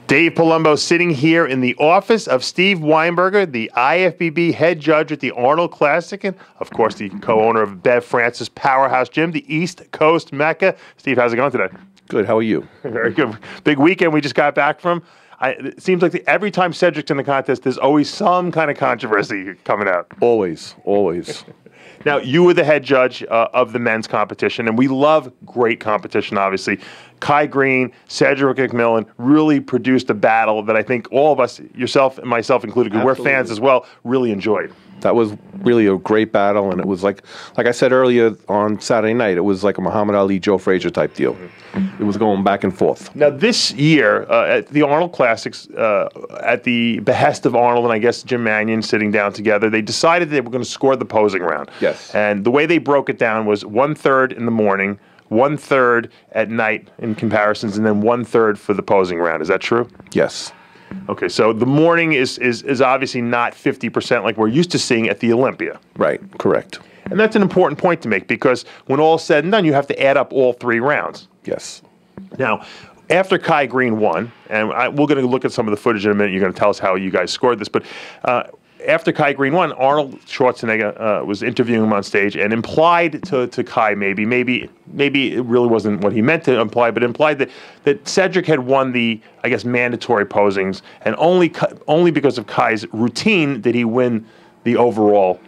Dave Palumbo sitting here in the office of Steve Weinberger, the IFBB head judge at the Arnold Classic, and of course the co-owner of Bev Francis Powerhouse Gym, the East Coast Mecca. Steve, how's it going today? Good. How are you? Very good. Big weekend we just got back from. It seems like every time Cedric's in the contest, there's always some kind of controversy coming out. Always, always. Now, you were the head judge of the men's competition, and we love great competition, obviously. Kai Greene, Cedric McMillan really produced a battle that I think all of us, yourself and myself included, because we're fans as well, really enjoyed. That was really a great battle, and it was like I said earlier on Saturday night, it was like a Muhammad Ali, Joe Frazier type deal. It was going back and forth. Now, this year, at the Arnold Classics, at the behest of Arnold and I guess Jim Manion sitting down together, they decided they were going to score the posing round. Yes. And the way they broke it down was 1/3 in the morning, 1/3 at night in comparisons, and then 1/3 for the posing round. Is that true? Yes. Okay, so the morning is obviously not 50% like we're used to seeing at the Olympia. Right, correct. And that's an important point to make because when all's said and done, you have to add up all 3 rounds. Yes. Now, after Kai Greene won, and we're going to look at some of the footage in a minute, you're going to tell us how you guys scored this, but after Kai Greene won, Arnold Schwarzenegger was interviewing him on stage and implied to Kai maybe it really wasn't what he meant to imply, but implied that Cedric had won the, I guess, mandatory posings, and only because of Kai's routine did he win the overall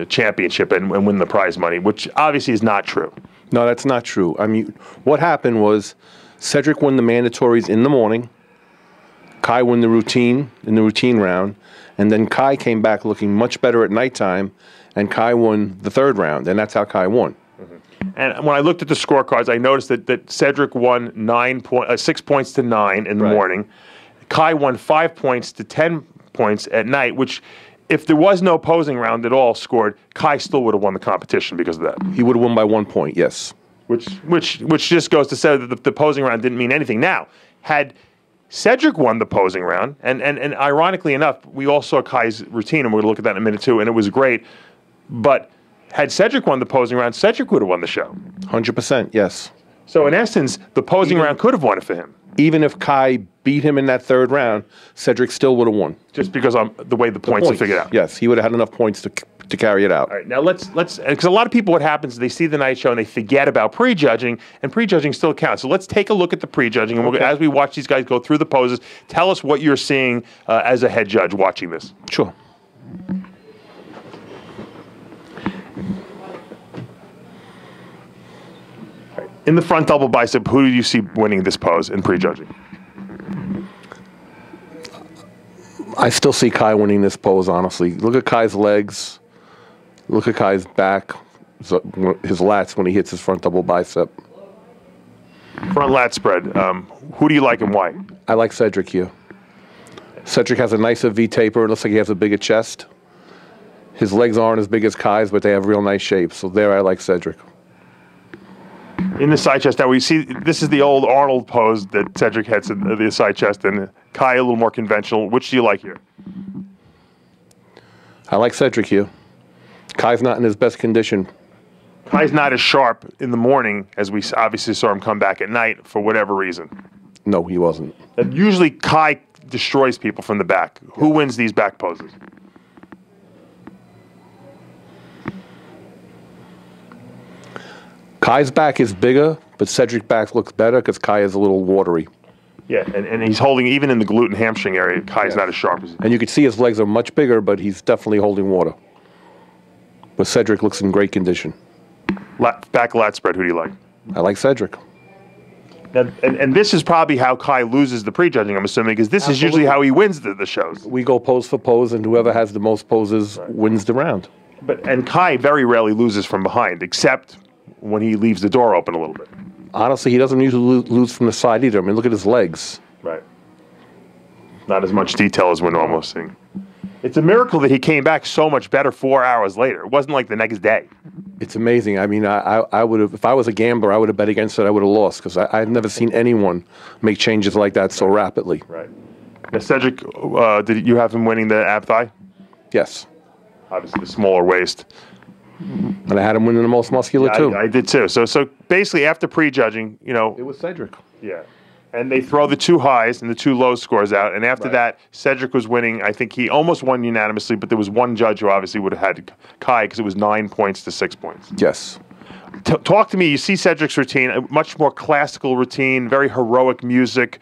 championship and win the prize money, which obviously is not true. No, that's not true. I mean, what happened was Cedric won the mandatories in the morning, Kai won the routine in the routine round, and then Kai came back looking much better at nighttime, and Kai won the 3rd round, and that's how Kai won. And when I looked at the scorecards, I noticed that Cedric won 6 points to 9 in the morning. Kai won 5 points to 10 points at night, which, if there was no posing round at all scored, Kai still would have won the competition because of that. He would have won by 1 point, yes. Which just goes to say that the posing round didn't mean anything. Now, had Cedric won the posing round, and ironically enough, we all saw Kai's routine, and we're going to look at that in a minute too, and it was great. But had Cedric won the posing round, Cedric would have won the show. 100%, yes. So in essence, the posing round could have won it for him. Even if Kai beat him in that 3rd round, Cedric still would have won. Just because the way the points are figured out. Yes, he would have had enough points to carry it out. All right, now let's because a lot of people, what happens is they see the night show and they forget about prejudging, and prejudging still counts. So let's take a look at the prejudging, and as we watch these guys go through the poses, tell us what you're seeing as a head judge watching this. Sure. In the front double bicep, who do you see winning this pose in prejudging? I still see Kai winning this pose, honestly. Look at Kai's legs. Look at Kai's back, his lats when he hits his front double bicep. Front lat spread. Who do you like and why? I like Cedric here. Cedric has a nicer V taper. It looks like he has a bigger chest. His legs aren't as big as Kai's, but they have real nice shapes. So there I like Cedric. In the side chest, now we see this is the old Arnold pose that Cedric hits in the side chest, and Kai a little more conventional. Which do you like here? I like Cedric here. Kai's not in his best condition. Kai's not as sharp in the morning as we obviously saw him come back at night for whatever reason. No, he wasn't. And usually Kai destroys people from the back. Who wins these back poses? Kai's back is bigger, but Cedric's back looks better because Kai is a little watery. Yeah, and he's holding, even in the glute and hamstring area, Kai's not as sharp as he is. And you can see his legs are much bigger, but he's definitely holding water. But Cedric looks in great condition. Back lat spread, who do you like? I like Cedric. Now, and this is probably how Kai loses the prejudging, I'm assuming, because this is usually how he wins the shows. We go pose for pose, and whoever has the most poses wins the round. And Kai very rarely loses from behind, except when he leaves the door open a little bit. Honestly, he doesn't usually lose from the side either. I mean, look at his legs. Right. Not as much detail as we're normally seeing. It's a miracle that he came back so much better 4 hours later. It wasn't like the next day. It's amazing. I mean, I would have, if I was a gambler, I would have bet against it. I would have lost because I've never seen anyone make changes like that so rapidly. Right. Now, Cedric, did you have him winning the ab thigh? Yes. Obviously, the smaller waist. And I had him winning the most muscular too. I did too. So basically, after prejudging, you know, it was Cedric. Yeah. And they throw the two highs and the two low scores out. And after that, Cedric was winning. I think he almost won unanimously, but there was one judge who obviously would have had Kai because it was 9 points to 6 points. Yes. Talk to me. You see Cedric's routine, a much more classical routine, very heroic music.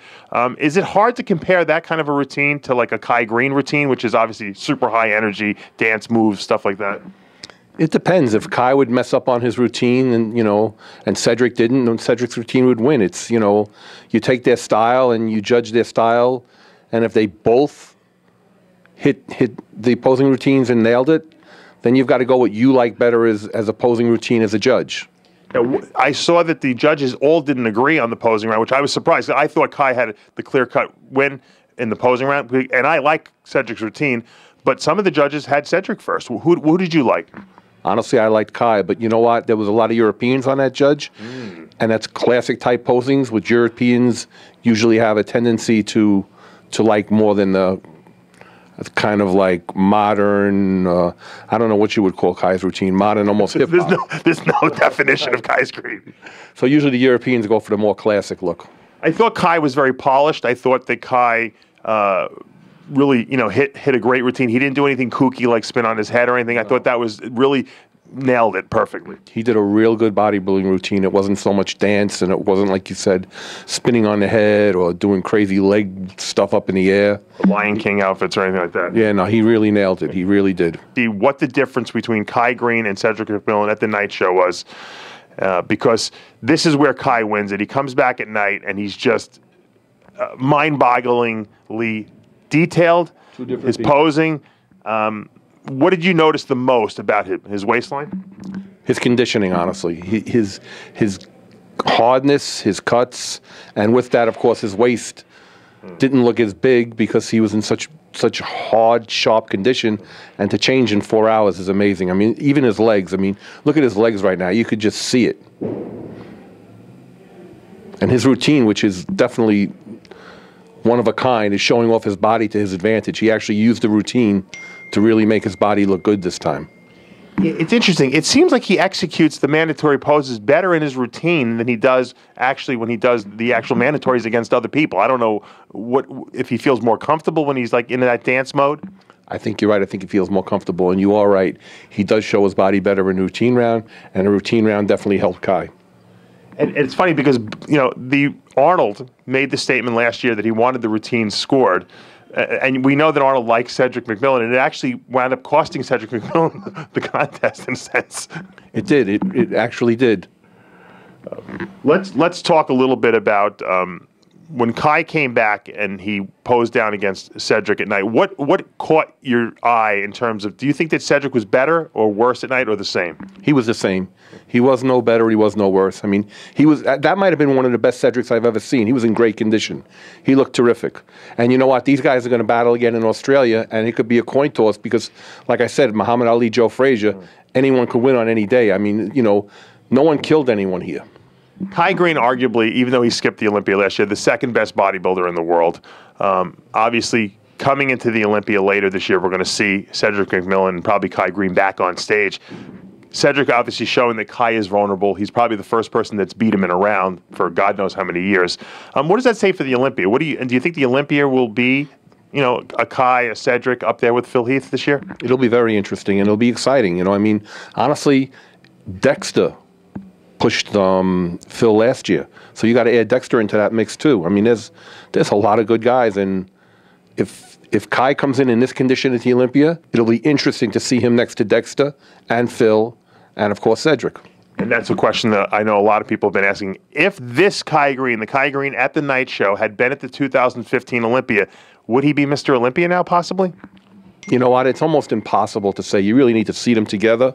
Is it hard to compare that kind of a routine to like a Kai Greene routine, which is obviously super high energy, dance moves, stuff like that? It depends. If Kai would mess up on his routine and Cedric didn't, then Cedric's routine would win. It's, you take their style and you judge their style, and if they both hit the opposing routines and nailed it, then you've got to go what you like better as a posing routine as a judge. I saw that the judges all didn't agree on the posing round, which I was surprised. I thought Kai had the clear-cut win in the posing round, and I like Cedric's routine, but some of the judges had Cedric first. Who did you like? Honestly, I liked Kai, but you know what? There was a lot of Europeans on that judge, and that's classic-type posings, which Europeans usually have a tendency to like more than the kind of like modern, I don't know what you would call Kai's routine, modern, almost hip-hop. There's no definition of Kai's routine. So usually the Europeans go for the more classic look. I thought Kai was very polished. I thought that Kai really, hit a great routine. He didn't do anything kooky like spin on his head or anything. I thought that was really nailed it perfectly. He did a real good bodybuilding routine. It wasn't so much dance, and it wasn't, like you said, spinning on the head or doing crazy leg stuff up in the air. Lion King outfits or anything like that. Yeah, no, he really nailed it. He really did. See what the difference between Kai Greene and Cedric McMillan at the night show was, because this is where Kai wins it. He comes back at night, and he's just mind-bogglingly detailed. His posing. What did you notice the most about his waistline? His conditioning, honestly. His hardness, his cuts, and with that, of course, his waist didn't look as big because he was in such hard, sharp condition, and to change in 4 hours is amazing. I mean, even his legs. I mean, look at his legs right now. You could just see it. And his routine, which is definitely one of a kind, is showing off his body to his advantage. He actually used the routine to really make his body look good this time. It's interesting. It seems like he executes the mandatory poses better in his routine than he does actually when he does the actual mandatories against other people. I don't know if he feels more comfortable when he's like in that dance mode. I think you're right. I think he feels more comfortable, and you are right. He does show his body better in a routine round, and a routine round definitely helped Kai. And it's funny because the Arnold made the statement last year that he wanted the routine scored. And we know that Arnold likes Cedric McMillan, and it actually wound up costing Cedric McMillan the contest in a sense. It did. It actually did. Let's talk a little bit about when Kai came back and he posed down against Cedric at night. What caught your eye in terms of? Do you think that Cedric was better or worse at night, or the same? He was the same. He was no better. He was no worse. I mean, he was. That might have been one of the best Cedrics I've ever seen. He was in great condition. He looked terrific. And you know what? These guys are going to battle again in Australia, and it could be a coin toss because, like I said, Muhammad Ali, Joe Frazier, anyone could win on any day. I mean, no one killed anyone here. Kai Greene, arguably, even though he skipped the Olympia last year, the second best bodybuilder in the world. Obviously, coming into the Olympia later this year, we're going to see Cedric McMillan and probably Kai Greene back on stage. Cedric obviously showing that Kai is vulnerable. He's probably the first person that's beat him in a round for God knows how many years. What does that say for the Olympia? Do you think the Olympia will be, a Kai, a Cedric up there with Phil Heath this year? It'll be very interesting, and it'll be exciting. I mean, honestly, Dexter pushed Phil last year, so you got to add Dexter into that mix too. I mean, there's a lot of good guys, and if Kai comes in this condition at the Olympia, it'll be interesting to see him next to Dexter and Phil, and of course Cedric. And that's a question that I know a lot of people have been asking. If this Kai Greene, the Kai Greene at the night show, had been at the 2015 Olympia, would he be Mr. Olympia now, possibly? You know what? It's almost impossible to say. You really need to see them together.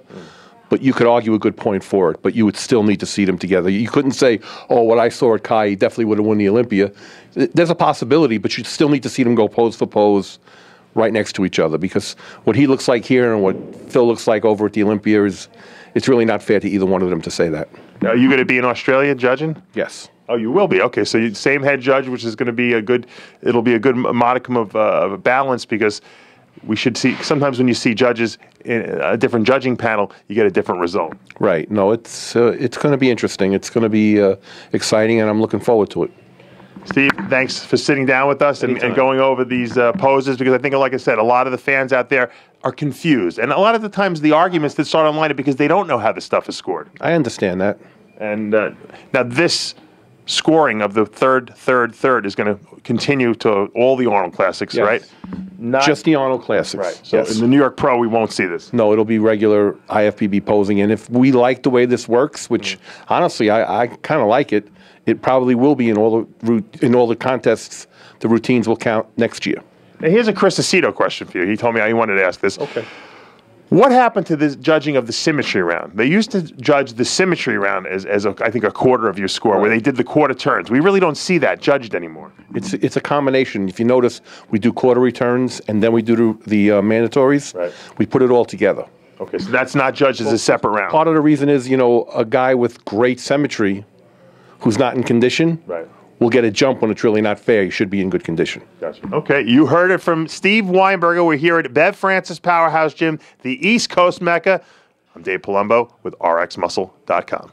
But you could argue a good point for it, but you would still need to see them together. You couldn't say, oh, what I saw at Kai, he definitely would have won the Olympia. There's a possibility, but you still need to see them go pose for pose right next to each other, because what he looks like here and what Phil looks like over at the Olympia it's really not fair to either one of them to say that. Are you going to be in Australia judging? Yes. Oh, you will be. Okay, so same head judge, which is going to be it'll be a good modicum of balance, because we should see, sometimes when you see judges in a different judging panel, you get a different result. Right. No, it's going to be interesting. It's going to be exciting, and I'm looking forward to it. Steve, thanks for sitting down with us and going over these poses, because I think, like I said, a lot of the fans out there are confused. And a lot of the times the arguments that start online are because they don't know how the stuff is scored. I understand that. And now this scoring of the third is going to continue to all the Arnold Classics, Yes. right? Not just the Arnold Classics. Right. So yes. in the New York Pro, we won't see this. No, it'll be regular IFBB posing. And if we like the way this works, which honestly I kind of like it, it probably will be in all the contests. The routines will count next year. Now, here's a Chris Aceto question for you. He told me he wanted to ask this. Okay. What happened to this judging of the symmetry round? They used to judge the symmetry round as I think, a quarter of your score, where they did the quarter turns. We really don't see that judged anymore. It's a combination. If you notice, we do quarter returns, and then we do the mandatories. Right. We put it all together. Okay, so that's not judged as a separate round. Part of the reason is, a guy with great symmetry who's not in condition will get a jump when it's really not fair. He should be in good condition. Gotcha. Okay, you heard it from Steve Weinberger. We're here at Bev Francis Powerhouse Gym, the East Coast Mecca. I'm Dave Palumbo with RxMuscle.com.